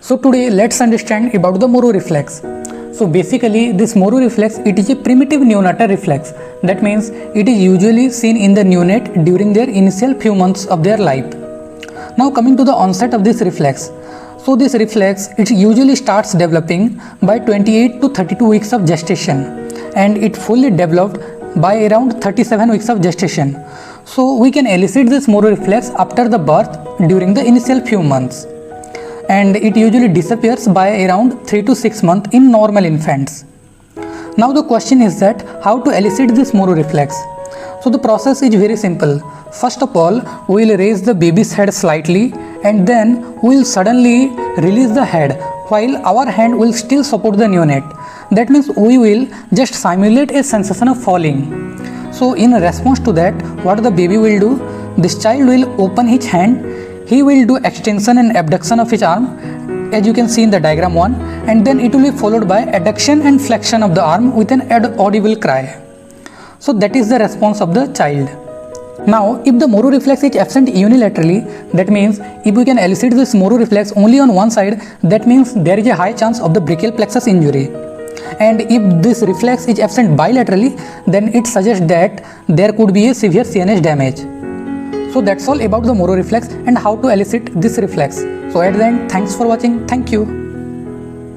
So today let's understand about the Moro reflex. So basically this Moro reflex, it is a primitive neonatal reflex. That means it is usually seen in the neonate during their initial few months of their life. Now coming to the onset of this reflex. So this reflex, it usually starts developing by 28 to 32 weeks of gestation, and it fully developed by around 37 weeks of gestation. So we can elicit this Moro reflex after the birth during the initial few months, and it usually disappears by around 3 to 6 months in normal infants. Now the question is that how to elicit this Moro reflex. So the process is very simple. First of all, we will raise the baby's head slightly, and then we will suddenly release the head while our hand will still support the neonate. That means we will just simulate a sensation of falling. So in response to that, what the baby will do, this child will open his hand, he will do extension and abduction of his arm, as you can see in the diagram 1, and then it will be followed by adduction and flexion of the arm with an audible cry. So that is the response of the child. Now if the Moro reflex is absent unilaterally, that means if we can elicit this Moro reflex only on one side, that means there is a high chance of the brachial plexus injury. And if this reflex is absent bilaterally, then it suggests that there could be a severe CNS damage. So that's all about the Moro reflex and how to elicit this reflex. So at the end, thanks for watching. Thank you.